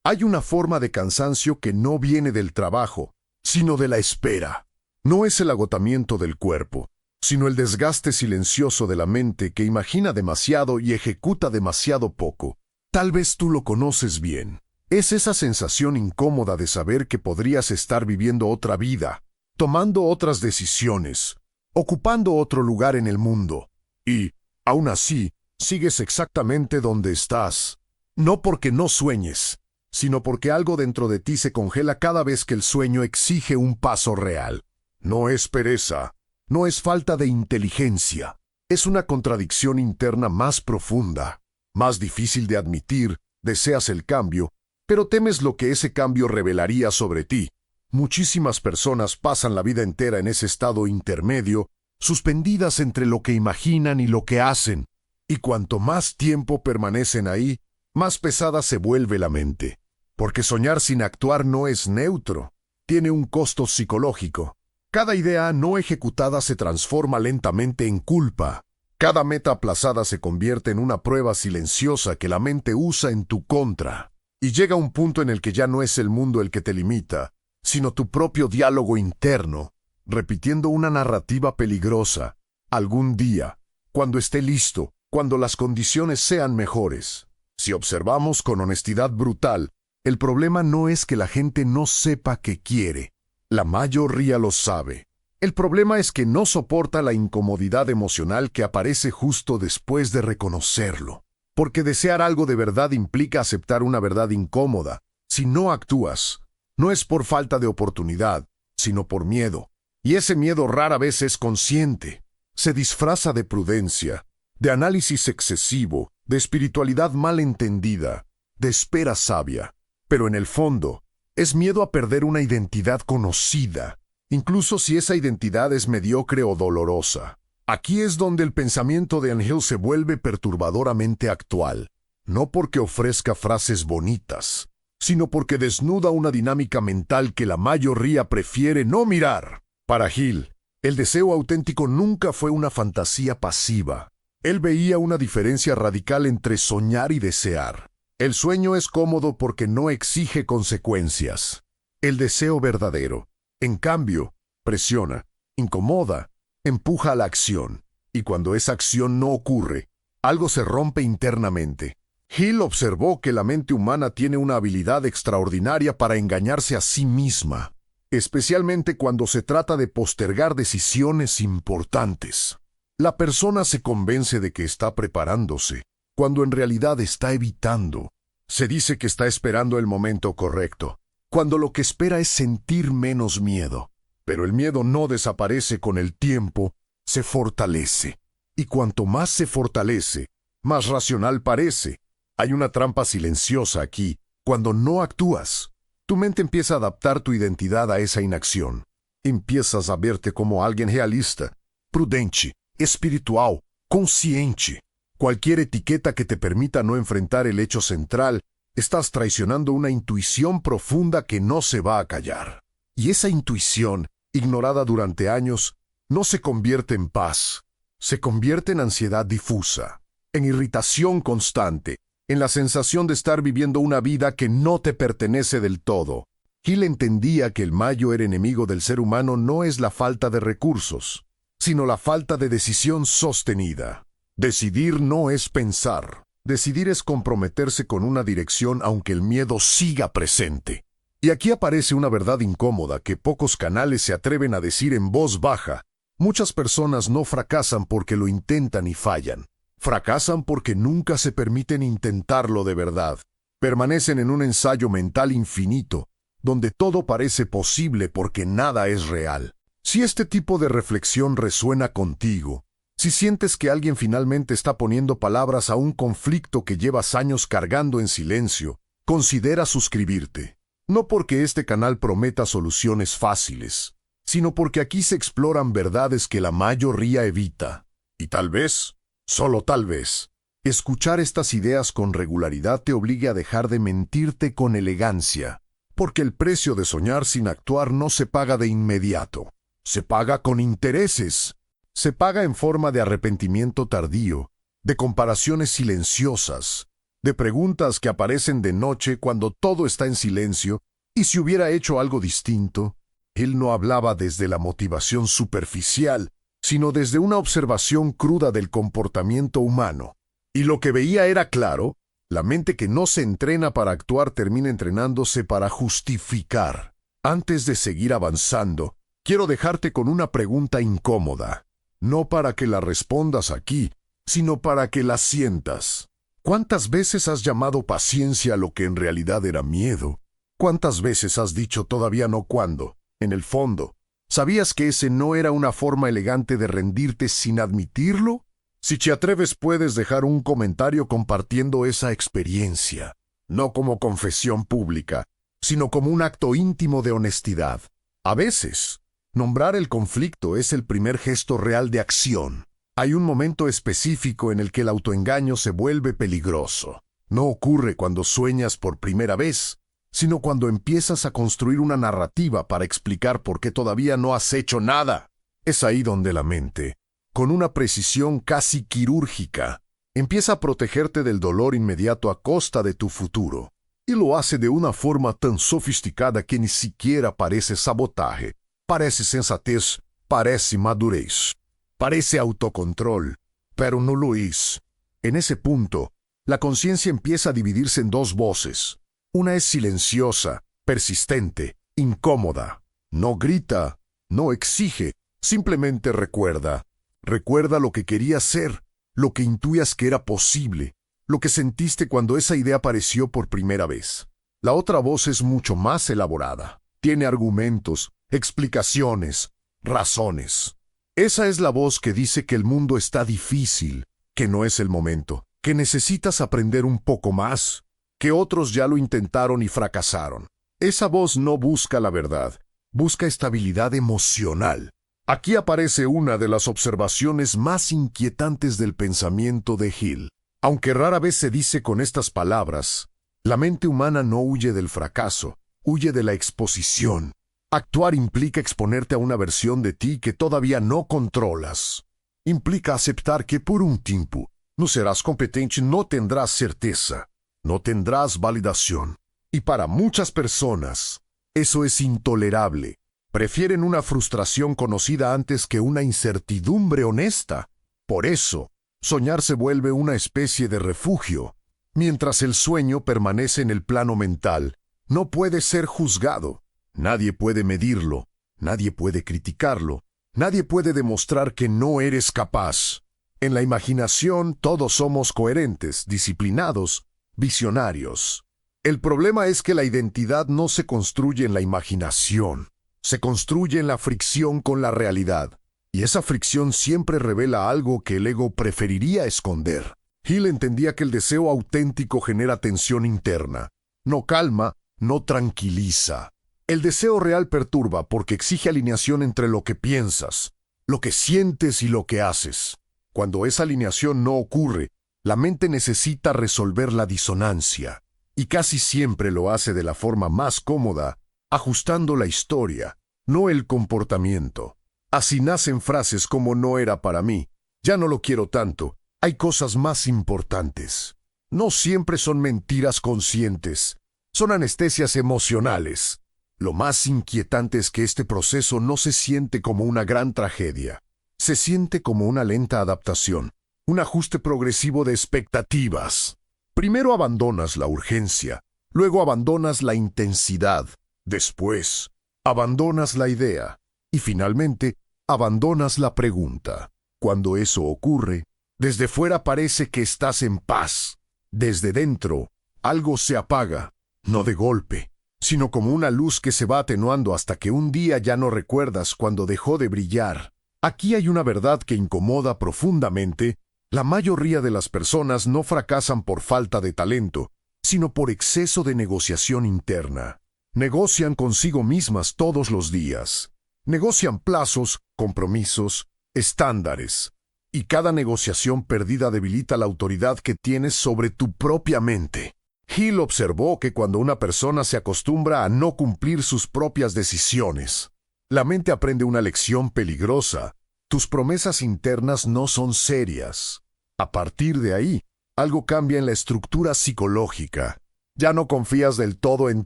Hay una forma de cansancio que no viene del trabajo, sino de la espera. No es el agotamiento del cuerpo, sino el desgaste silencioso de la mente que imagina demasiado y ejecuta demasiado poco. Tal vez tú lo conoces bien. Es esa sensación incómoda de saber que podrías estar viviendo otra vida, tomando otras decisiones, ocupando otro lugar en el mundo. Y, aún así, sigues exactamente donde estás. No porque no sueñes, sino porque algo dentro de ti se congela cada vez que el sueño exige un paso real. No es pereza, no es falta de inteligencia. Es una contradicción interna más profunda, más difícil de admitir. Deseas el cambio, pero temes lo que ese cambio revelaría sobre ti. Muchísimas personas pasan la vida entera en ese estado intermedio, suspendidas entre lo que imaginan y lo que hacen. Y cuanto más tiempo permanecen ahí, más pesada se vuelve la mente. Porque soñar sin actuar no es neutro, tiene un costo psicológico. Cada idea no ejecutada se transforma lentamente en culpa. Cada meta aplazada se convierte en una prueba silenciosa que la mente usa en tu contra. Y llega un punto en el que ya no es el mundo el que te limita, sino tu propio diálogo interno, repitiendo una narrativa peligrosa. Algún día, cuando esté listo, cuando las condiciones sean mejores. Si observamos con honestidad brutal, el problema no es que la gente no sepa qué quiere. La mayoría lo sabe. El problema es que no soporta la incomodidad emocional que aparece justo después de reconocerlo. Porque desear algo de verdad implica aceptar una verdad incómoda. Si no actúas, no es por falta de oportunidad, sino por miedo. Y ese miedo rara vez es consciente. Se disfraza de prudencia, de análisis excesivo, de espiritualidad mal entendida, de espera sabia. Pero en el fondo, es miedo a perder una identidad conocida, incluso si esa identidad es mediocre o dolorosa. Aquí es donde el pensamiento de Angel se vuelve perturbadoramente actual, no porque ofrezca frases bonitas, sino porque desnuda una dinámica mental que la mayoría prefiere no mirar. Para Hill, el deseo auténtico nunca fue una fantasía pasiva. Él veía una diferencia radical entre soñar y desear. El sueño es cómodo porque no exige consecuencias. El deseo verdadero, en cambio, presiona, incomoda, empuja a la acción. Y cuando esa acción no ocurre, algo se rompe internamente. Hill observó que la mente humana tiene una habilidad extraordinaria para engañarse a sí misma, especialmente cuando se trata de postergar decisiones importantes. La persona se convence de que está preparándose, cuando en realidad está evitando. Se dice que está esperando el momento correcto, cuando lo que espera es sentir menos miedo. Pero el miedo no desaparece con el tiempo, se fortalece. Y cuanto más se fortalece, más racional parece. Hay una trampa silenciosa aquí. Cuando no actúas, tu mente empieza a adaptar tu identidad a esa inacción. Empiezas a verte como alguien realista, prudente, espiritual, consciente. Cualquier etiqueta que te permita no enfrentar el hecho central, estás traicionando una intuición profunda que no se va a callar. Y esa intuición, ignorada durante años, no se convierte en paz, se convierte en ansiedad difusa, en irritación constante, en la sensación de estar viviendo una vida que no te pertenece del todo. Hill entendía que el mayor enemigo del ser humano no es la falta de recursos, sino la falta de decisión sostenida. Decidir no es pensar. Decidir es comprometerse con una dirección aunque el miedo siga presente. Y aquí aparece una verdad incómoda que pocos canales se atreven a decir en voz baja. Muchas personas no fracasan porque lo intentan y fallan. Fracasan porque nunca se permiten intentarlo de verdad. Permanecen en un ensayo mental infinito, donde todo parece posible porque nada es real. Si este tipo de reflexión resuena contigo, si sientes que alguien finalmente está poniendo palabras a un conflicto que llevas años cargando en silencio, considera suscribirte. No porque este canal prometa soluciones fáciles, sino porque aquí se exploran verdades que la mayoría evita. Y tal vez, solo tal vez, escuchar estas ideas con regularidad te obligue a dejar de mentirte con elegancia, porque el precio de soñar sin actuar no se paga de inmediato, se paga con intereses. Se paga en forma de arrepentimiento tardío, de comparaciones silenciosas, de preguntas que aparecen de noche cuando todo está en silencio, y si hubiera hecho algo distinto. Él no hablaba desde la motivación superficial, sino desde una observación cruda del comportamiento humano. Y lo que veía era claro: la mente que no se entrena para actuar termina entrenándose para justificar. Antes de seguir avanzando, quiero dejarte con una pregunta incómoda. No para que la respondas aquí, sino para que la sientas. ¿Cuántas veces has llamado paciencia a lo que en realidad era miedo? ¿Cuántas veces has dicho todavía no cuando, en el fondo, sabías que ese no era una forma elegante de rendirte sin admitirlo? Si te atreves, puedes dejar un comentario compartiendo esa experiencia, no como confesión pública, sino como un acto íntimo de honestidad. A veces, nombrar el conflicto es el primer gesto real de acción. Hay un momento específico en el que el autoengaño se vuelve peligroso. No ocurre cuando sueñas por primera vez, sino cuando empiezas a construir una narrativa para explicar por qué todavía no has hecho nada. Es ahí donde la mente, con una precisión casi quirúrgica, empieza a protegerte del dolor inmediato a costa de tu futuro. Y lo hace de una forma tan sofisticada que ni siquiera parece sabotaje. Parece sensatez, parece madurez, parece autocontrol, pero no lo es. En ese punto, la conciencia empieza a dividirse en dos voces. Una es silenciosa, persistente, incómoda. No grita, no exige, simplemente recuerda. Recuerda lo que querías ser, lo que intuías que era posible, lo que sentiste cuando esa idea apareció por primera vez. La otra voz es mucho más elaborada. Tiene argumentos, explicaciones, razones. Esa es la voz que dice que el mundo está difícil, que no es el momento, que necesitas aprender un poco más, que otros ya lo intentaron y fracasaron. Esa voz no busca la verdad, busca estabilidad emocional. Aquí aparece una de las observaciones más inquietantes del pensamiento de Hill. Aunque rara vez se dice con estas palabras, la mente humana no huye del fracaso, huye de la exposición. Actuar implica exponerte a una versión de ti que todavía no controlas. Implica aceptar que por un tiempo no serás competente, no tendrás certeza, no tendrás validación. Y para muchas personas, eso es intolerable. Prefieren una frustración conocida antes que una incertidumbre honesta. Por eso, soñar se vuelve una especie de refugio. Mientras el sueño permanece en el plano mental, no puede ser juzgado. Nadie puede medirlo, nadie puede criticarlo, nadie puede demostrar que no eres capaz. En la imaginación todos somos coherentes, disciplinados, visionarios. El problema es que la identidad no se construye en la imaginación, se construye en la fricción con la realidad. Y esa fricción siempre revela algo que el ego preferiría esconder. Hill entendía que el deseo auténtico genera tensión interna. No calma, no tranquiliza. El deseo real perturba porque exige alineación entre lo que piensas, lo que sientes y lo que haces. Cuando esa alineación no ocurre, la mente necesita resolver la disonancia. Y casi siempre lo hace de la forma más cómoda, ajustando la historia, no el comportamiento. Así nacen frases como "no era para mí", "ya no lo quiero tanto", "hay cosas más importantes". No siempre son mentiras conscientes, son anestesias emocionales. Lo más inquietante es que este proceso no se siente como una gran tragedia. Se siente como una lenta adaptación, un ajuste progresivo de expectativas. Primero abandonas la urgencia, luego abandonas la intensidad, después abandonas la idea y finalmente abandonas la pregunta. Cuando eso ocurre, desde fuera parece que estás en paz. Desde dentro, algo se apaga, no de golpe, sino como una luz que se va atenuando hasta que un día ya no recuerdas cuando dejó de brillar. Aquí hay una verdad que incomoda profundamente. La mayoría de las personas no fracasan por falta de talento, sino por exceso de negociación interna. Negocian consigo mismas todos los días. Negocian plazos, compromisos, estándares. Y cada negociación perdida debilita la autoridad que tienes sobre tu propia mente. Hill observó que cuando una persona se acostumbra a no cumplir sus propias decisiones, la mente aprende una lección peligrosa. Tus promesas internas no son serias. A partir de ahí, Algo cambia en la estructura psicológica. Ya no confías del todo en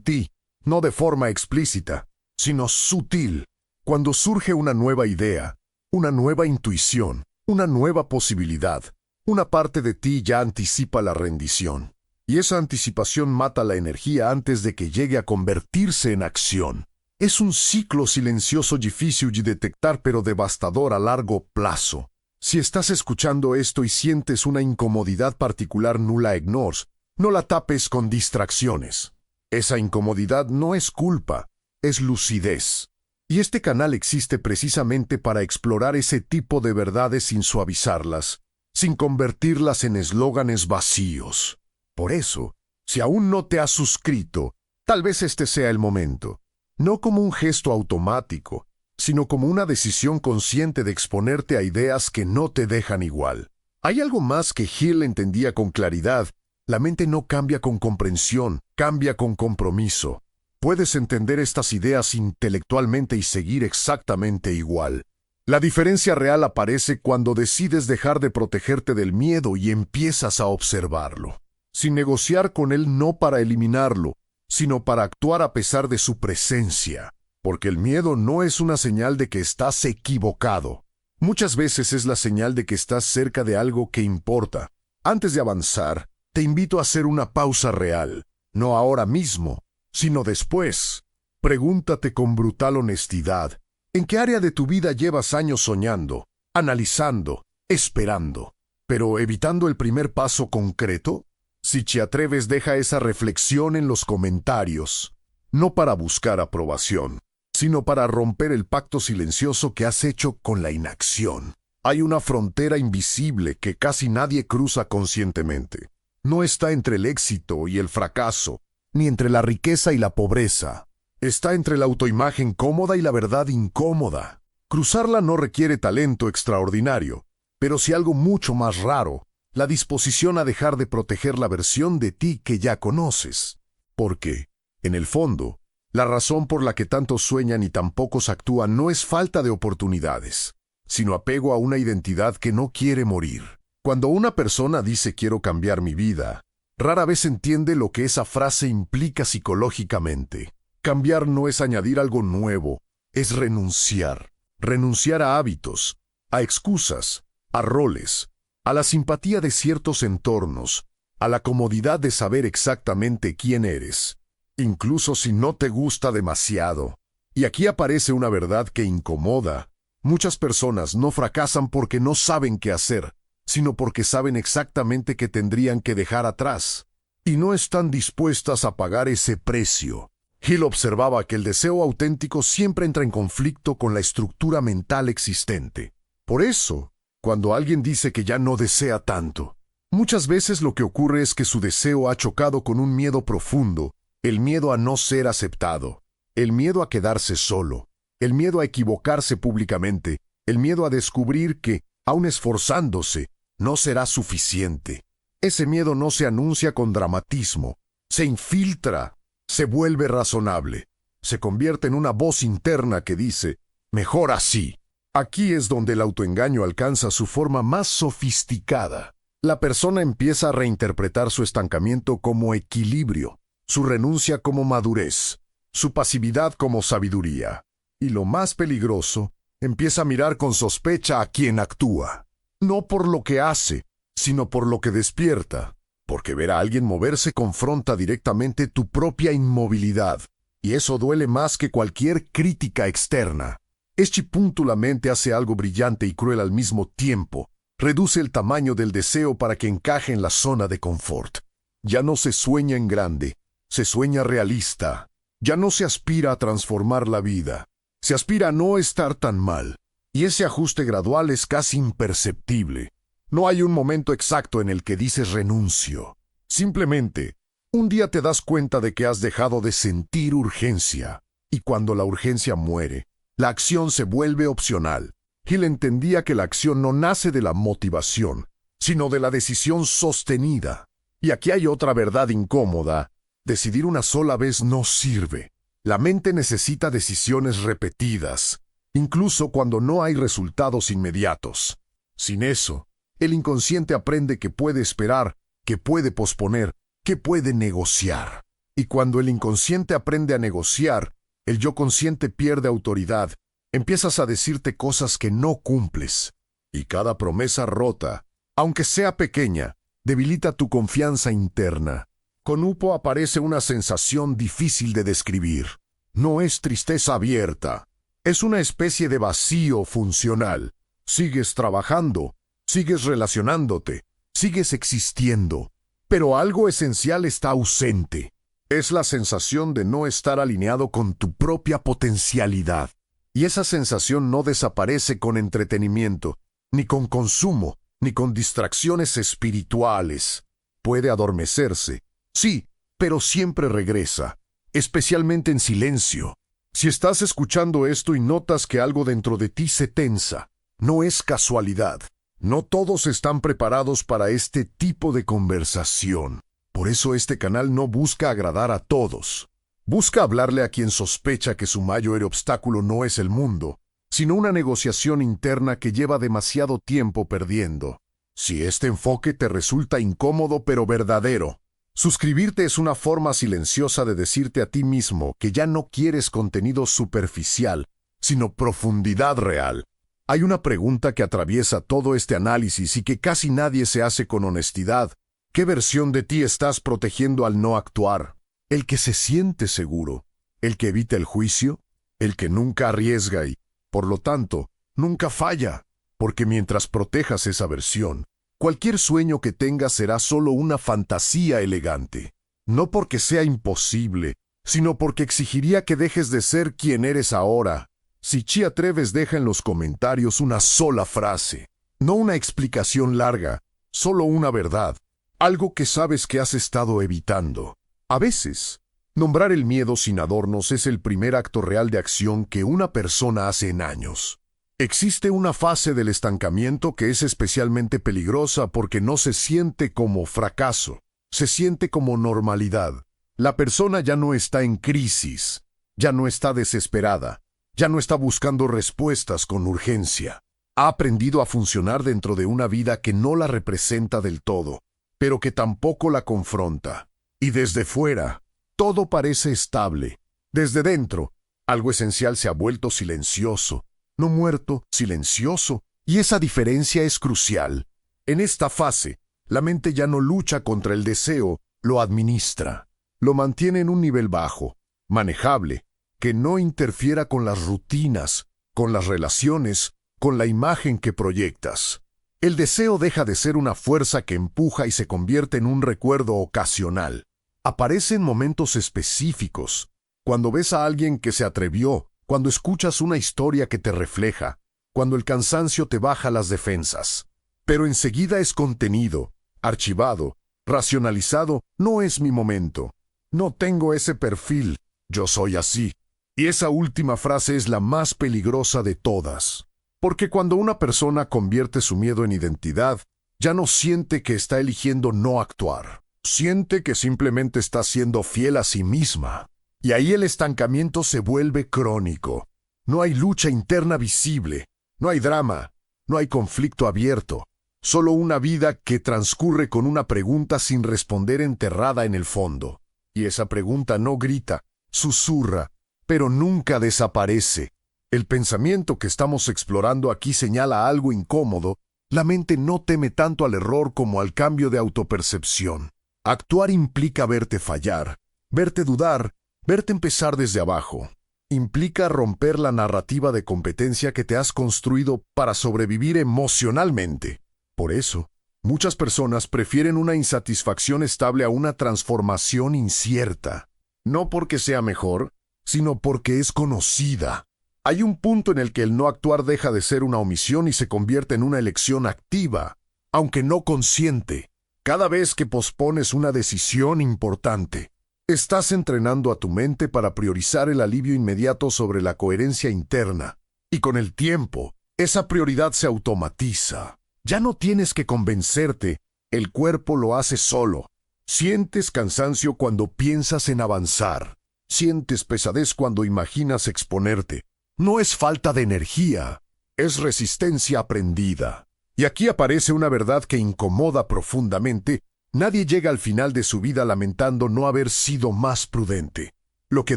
ti, no de forma explícita, sino sutil. Cuando surge una nueva idea, una nueva intuición, una nueva posibilidad, una parte de ti ya anticipa la rendición. Y esa anticipación mata la energía antes de que llegue a convertirse en acción. Es un ciclo silencioso difícil de detectar pero devastador a largo plazo. Si estás escuchando esto y sientes una incomodidad particular, no la ignores, no la tapes con distracciones. Esa incomodidad no es culpa, es lucidez. Y este canal existe precisamente para explorar ese tipo de verdades sin suavizarlas, sin convertirlas en eslóganes vacíos. Por eso, si aún no te has suscrito, tal vez este sea el momento. No como un gesto automático, sino como una decisión consciente de exponerte a ideas que no te dejan igual. Hay algo más que Hill entendía con claridad. La mente no cambia con comprensión, cambia con compromiso. Puedes entender estas ideas intelectualmente y seguir exactamente igual. La diferencia real aparece cuando decides dejar de protegerte del miedo y empiezas a observarlo, sin negociar con él, no para eliminarlo, sino para actuar a pesar de su presencia. Porque el miedo no es una señal de que estás equivocado. Muchas veces es la señal de que estás cerca de algo que importa. Antes de avanzar, te invito a hacer una pausa real, no ahora mismo, sino después. Pregúntate con brutal honestidad, ¿en qué área de tu vida llevas años soñando, analizando, esperando, pero evitando el primer paso concreto? Si te atreves, deja esa reflexión en los comentarios, no para buscar aprobación, sino para romper el pacto silencioso que has hecho con la inacción. Hay una frontera invisible que casi nadie cruza conscientemente. No está entre el éxito y el fracaso, ni entre la riqueza y la pobreza. Está entre la autoimagen cómoda y la verdad incómoda. Cruzarla no requiere talento extraordinario, pero sí algo mucho más raro, la disposición a dejar de proteger la versión de ti que ya conoces. Porque, en el fondo, la razón por la que tantos sueñan y tan pocos actúan no es falta de oportunidades, sino apego a una identidad que no quiere morir. Cuando una persona dice quiero cambiar mi vida, rara vez entiende lo que esa frase implica psicológicamente. Cambiar no es añadir algo nuevo, es renunciar. Renunciar a hábitos, a excusas, a roles, a la simpatía de ciertos entornos, a la comodidad de saber exactamente quién eres, incluso si no te gusta demasiado. Y aquí aparece una verdad que incomoda. Muchas personas no fracasan porque no saben qué hacer, sino porque saben exactamente qué tendrían que dejar atrás, y no están dispuestas a pagar ese precio. Hill observaba que el deseo auténtico siempre entra en conflicto con la estructura mental existente. Por eso, cuando alguien dice que ya no desea tanto, muchas veces lo que ocurre es que su deseo ha chocado con un miedo profundo, el miedo a no ser aceptado, el miedo a quedarse solo, el miedo a equivocarse públicamente, el miedo a descubrir que, aun esforzándose, no será suficiente. Ese miedo no se anuncia con dramatismo, se infiltra, se vuelve razonable, se convierte en una voz interna que dice, mejor así. Aquí es donde el autoengaño alcanza su forma más sofisticada. La persona empieza a reinterpretar su estancamiento como equilibrio, su renuncia como madurez, su pasividad como sabiduría. Y lo más peligroso, empieza a mirar con sospecha a quien actúa. No por lo que hace, sino por lo que despierta. Porque ver a alguien moverse confronta directamente tu propia inmovilidad. Y eso duele más que cualquier crítica externa. Este punto la mente hace algo brillante y cruel al mismo tiempo. Reduce el tamaño del deseo para que encaje en la zona de confort. Ya no se sueña en grande, se sueña realista. Ya no se aspira a transformar la vida. Se aspira a no estar tan mal. Y ese ajuste gradual es casi imperceptible. No hay un momento exacto en el que dices renuncio. Simplemente, un día te das cuenta de que has dejado de sentir urgencia. Y cuando la urgencia muere, la acción se vuelve opcional. Hill entendía que la acción no nace de la motivación, sino de la decisión sostenida. Y aquí hay otra verdad incómoda. Decidir una sola vez no sirve. La mente necesita decisiones repetidas, incluso cuando no hay resultados inmediatos. Sin eso, el inconsciente aprende que puede esperar, que puede posponer, que puede negociar. Y cuando el inconsciente aprende a negociar, el yo consciente pierde autoridad. Empiezas a decirte cosas que no cumples. Y cada promesa rota, aunque sea pequeña, debilita tu confianza interna. Con Upo aparece una sensación difícil de describir. No es tristeza abierta. Es una especie de vacío funcional. Sigues trabajando, sigues relacionándote, sigues existiendo, pero algo esencial está ausente. Es la sensación de no estar alineado con tu propia potencialidad. Y esa sensación no desaparece con entretenimiento, ni con consumo, ni con distracciones espirituales. Puede adormecerse, sí, pero siempre regresa, especialmente en silencio. Si estás escuchando esto y notas que algo dentro de ti se tensa, no es casualidad. No todos están preparados para este tipo de conversación. Por eso este canal no busca agradar a todos. Busca hablarle a quien sospecha que su mayor obstáculo no es el mundo, sino una negociación interna que lleva demasiado tiempo perdiendo. Si este enfoque te resulta incómodo pero verdadero, suscribirte es una forma silenciosa de decirte a ti mismo que ya no quieres contenido superficial, sino profundidad real. Hay una pregunta que atraviesa todo este análisis y que casi nadie se hace con honestidad. ¿Qué versión de ti estás protegiendo al no actuar? ¿El que se siente seguro? ¿El que evita el juicio? ¿El que nunca arriesga y, por lo tanto, nunca falla? Porque mientras protejas esa versión, cualquier sueño que tengas será solo una fantasía elegante. No porque sea imposible, sino porque exigiría que dejes de ser quien eres ahora. Si Chia Treves deja en los comentarios una sola frase, no una explicación larga, solo una verdad, algo que sabes que has estado evitando. A veces, nombrar el miedo sin adornos es el primer acto real de acción que una persona hace en años. Existe una fase del estancamiento que es especialmente peligrosa porque no se siente como fracaso, se siente como normalidad. La persona ya no está en crisis, ya no está desesperada, ya no está buscando respuestas con urgencia. Ha aprendido a funcionar dentro de una vida que no la representa del todo, pero que tampoco la confronta. Y desde fuera, todo parece estable. Desde dentro, algo esencial se ha vuelto silencioso, no muerto, silencioso, y esa diferencia es crucial. En esta fase, la mente ya no lucha contra el deseo, lo administra. Lo mantiene en un nivel bajo, manejable, que no interfiera con las rutinas, con las relaciones, con la imagen que proyectas. El deseo deja de ser una fuerza que empuja y se convierte en un recuerdo ocasional. Aparece en momentos específicos, cuando ves a alguien que se atrevió, cuando escuchas una historia que te refleja, cuando el cansancio te baja las defensas. Pero enseguida es contenido, archivado, racionalizado. No es mi momento. No tengo ese perfil. Yo soy así. Y esa última frase es la más peligrosa de todas. Porque cuando una persona convierte su miedo en identidad, ya no siente que está eligiendo no actuar. Siente que simplemente está siendo fiel a sí misma. Y ahí el estancamiento se vuelve crónico. No hay lucha interna visible, no hay drama, no hay conflicto abierto. Solo una vida que transcurre con una pregunta sin responder enterrada en el fondo. Y esa pregunta no grita, susurra, pero nunca desaparece. El pensamiento que estamos explorando aquí señala algo incómodo. La mente no teme tanto al error como al cambio de autopercepción. Actuar implica verte fallar, verte dudar, verte empezar desde abajo. Implica romper la narrativa de competencia que te has construido para sobrevivir emocionalmente. Por eso, muchas personas prefieren una insatisfacción estable a una transformación incierta. No porque sea mejor, sino porque es conocida. Hay un punto en el que el no actuar deja de ser una omisión y se convierte en una elección activa, aunque no consciente. Cada vez que pospones una decisión importante, estás entrenando a tu mente para priorizar el alivio inmediato sobre la coherencia interna. Y con el tiempo, esa prioridad se automatiza. Ya no tienes que convencerte, el cuerpo lo hace solo. Sientes cansancio cuando piensas en avanzar. Sientes pesadez cuando imaginas exponerte. No es falta de energía, es resistencia aprendida. Y aquí aparece una verdad que incomoda profundamente. Nadie llega al final de su vida lamentando no haber sido más prudente. Lo que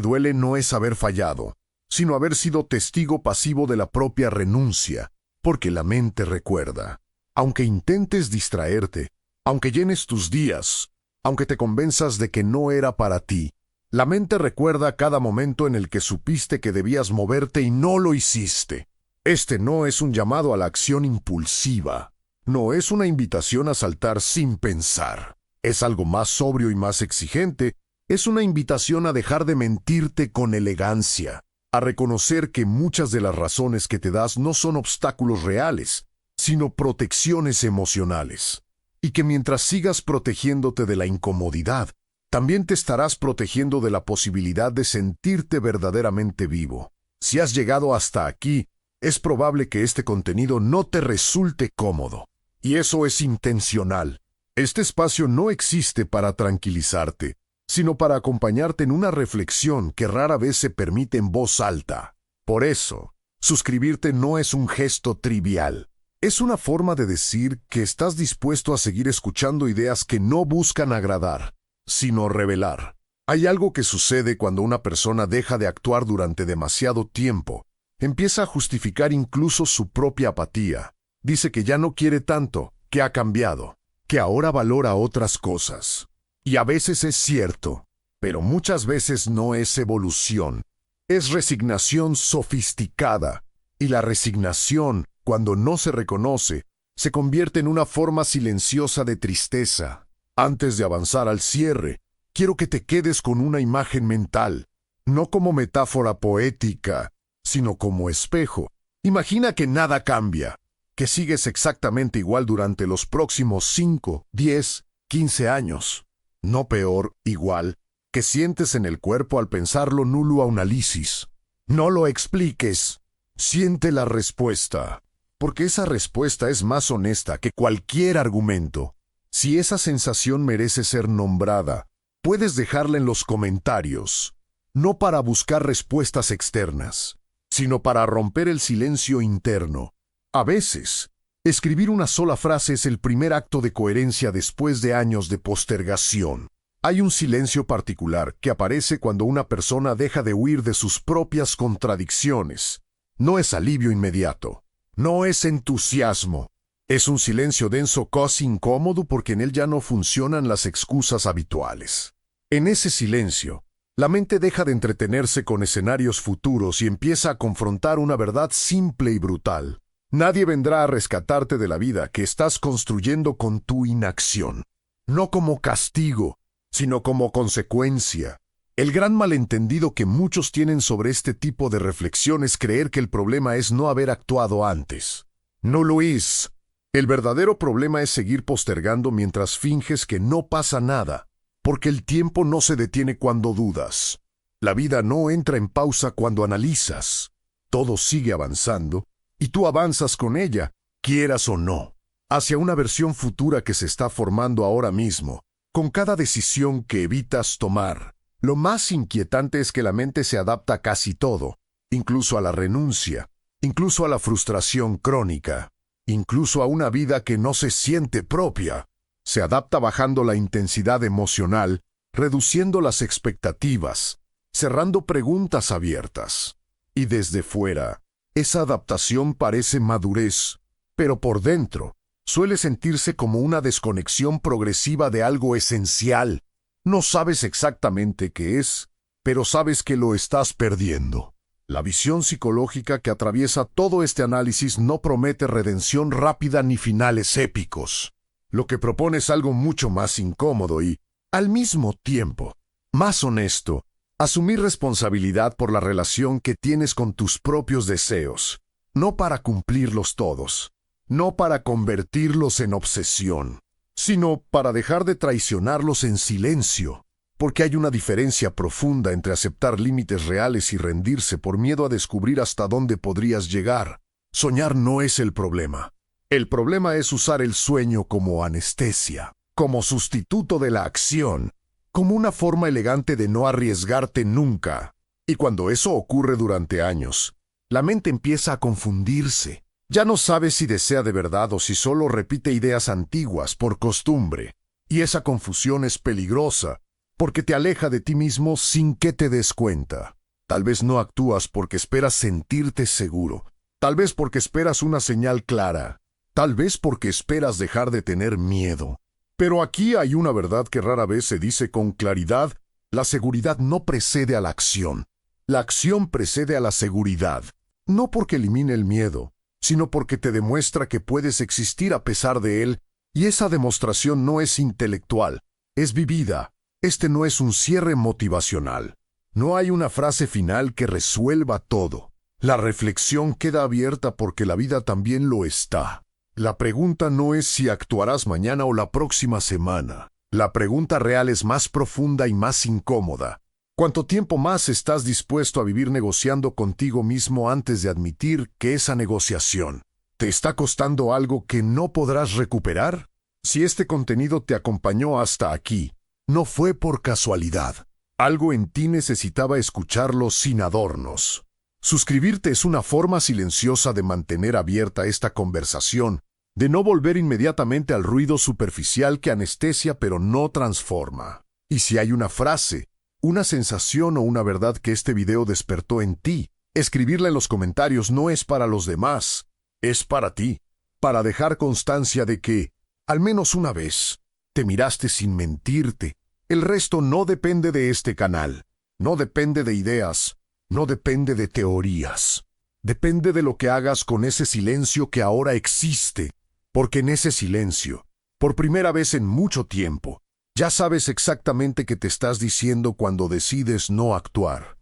duele no es haber fallado, sino haber sido testigo pasivo de la propia renuncia, porque la mente recuerda. Aunque intentes distraerte, aunque llenes tus días, aunque te convenzas de que no era para ti, la mente recuerda cada momento en el que supiste que debías moverte y no lo hiciste. Este no es un llamado a la acción impulsiva. No es una invitación a saltar sin pensar. Es algo más sobrio y más exigente. Es una invitación a dejar de mentirte con elegancia, a reconocer que muchas de las razones que te das no son obstáculos reales, sino protecciones emocionales. Y que mientras sigas protegiéndote de la incomodidad, también te estarás protegiendo de la posibilidad de sentirte verdaderamente vivo. Si has llegado hasta aquí, es probable que este contenido no te resulte cómodo. Y eso es intencional. Este espacio no existe para tranquilizarte, sino para acompañarte en una reflexión que rara vez se permite en voz alta. Por eso, suscribirte no es un gesto trivial. Es una forma de decir que estás dispuesto a seguir escuchando ideas que no buscan agradar, sino revelar. Hay algo que sucede cuando una persona deja de actuar durante demasiado tiempo. Empieza a justificar incluso su propia apatía. Dice que ya no quiere tanto, que ha cambiado, que ahora valora otras cosas. Y a veces es cierto, pero muchas veces no es evolución. Es resignación sofisticada. Y la resignación, cuando no se reconoce, se convierte en una forma silenciosa de tristeza. Antes de avanzar al cierre, quiero que te quedes con una imagen mental, no como metáfora poética, sino como espejo. Imagina que nada cambia, que sigues exactamente igual durante los próximos 5, 10, 15 años. No peor, igual, que sientes en el cuerpo al pensarlo nulo aunalisis. No lo expliques. Siente la respuesta, porque esa respuesta es más honesta que cualquier argumento. Si esa sensación merece ser nombrada, puedes dejarla en los comentarios, no para buscar respuestas externas, sino para romper el silencio interno. A veces, escribir una sola frase es el primer acto de coherencia después de años de postergación. Hay un silencio particular que aparece cuando una persona deja de huir de sus propias contradicciones. No es alivio inmediato, no es entusiasmo. Es un silencio denso, casi incómodo, porque en él ya no funcionan las excusas habituales. En ese silencio, la mente deja de entretenerse con escenarios futuros y empieza a confrontar una verdad simple y brutal. Nadie vendrá a rescatarte de la vida que estás construyendo con tu inacción. No como castigo, sino como consecuencia. El gran malentendido que muchos tienen sobre este tipo de reflexión es creer que el problema es no haber actuado antes. No lo es. El verdadero problema es seguir postergando mientras finges que no pasa nada, porque el tiempo no se detiene cuando dudas. La vida no entra en pausa cuando analizas. Todo sigue avanzando, y tú avanzas con ella, quieras o no, hacia una versión futura que se está formando ahora mismo, con cada decisión que evitas tomar. Lo más inquietante es que la mente se adapta a casi todo, incluso a la renuncia, incluso a la frustración crónica, incluso a una vida que no se siente propia. Se adapta bajando la intensidad emocional, reduciendo las expectativas, cerrando preguntas abiertas. Y desde fuera, esa adaptación parece madurez, pero por dentro suele sentirse como una desconexión progresiva de algo esencial. No sabes exactamente qué es, pero sabes que lo estás perdiendo. La visión psicológica que atraviesa todo este análisis no promete redención rápida ni finales épicos. Lo que propone es algo mucho más incómodo y, al mismo tiempo, más honesto. Asumir responsabilidad por la relación que tienes con tus propios deseos, no para cumplirlos todos, no para convertirlos en obsesión, sino para dejar de traicionarlos en silencio, porque hay una diferencia profunda entre aceptar límites reales y rendirse por miedo a descubrir hasta dónde podrías llegar. Soñar no es el problema. El problema es usar el sueño como anestesia, como sustituto de la acción, como una forma elegante de no arriesgarte nunca. Y cuando eso ocurre durante años, la mente empieza a confundirse. Ya no sabe si desea de verdad o si solo repite ideas antiguas por costumbre. Y esa confusión es peligrosa, porque te aleja de ti mismo sin que te des cuenta. Tal vez no actúas porque esperas sentirte seguro. Tal vez porque esperas una señal clara. Tal vez porque esperas dejar de tener miedo. Pero aquí hay una verdad que rara vez se dice con claridad. La seguridad no precede a la acción. La acción precede a la seguridad. No porque elimine el miedo, sino porque te demuestra que puedes existir a pesar de él, y esa demostración no es intelectual, es vivida. Este no es un cierre motivacional. No hay una frase final que resuelva todo. La reflexión queda abierta porque la vida también lo está. La pregunta no es si actuarás mañana o la próxima semana. La pregunta real es más profunda y más incómoda. ¿Cuánto tiempo más estás dispuesto a vivir negociando contigo mismo antes de admitir que esa negociación te está costando algo que no podrás recuperar? Si este contenido te acompañó hasta aquí, no fue por casualidad. Algo en ti necesitaba escucharlo sin adornos. Suscribirte es una forma silenciosa de mantener abierta esta conversación, de no volver inmediatamente al ruido superficial que anestesia pero no transforma. Y si hay una frase, una sensación o una verdad que este video despertó en ti, escribirla en los comentarios no es para los demás, es para ti, para dejar constancia de que, al menos una vez, te miraste sin mentirte. El resto no depende de este canal, no depende de ideas, no depende de teorías. Depende de lo que hagas con ese silencio que ahora existe, porque en ese silencio, por primera vez en mucho tiempo, ya sabes exactamente qué te estás diciendo cuando decides no actuar.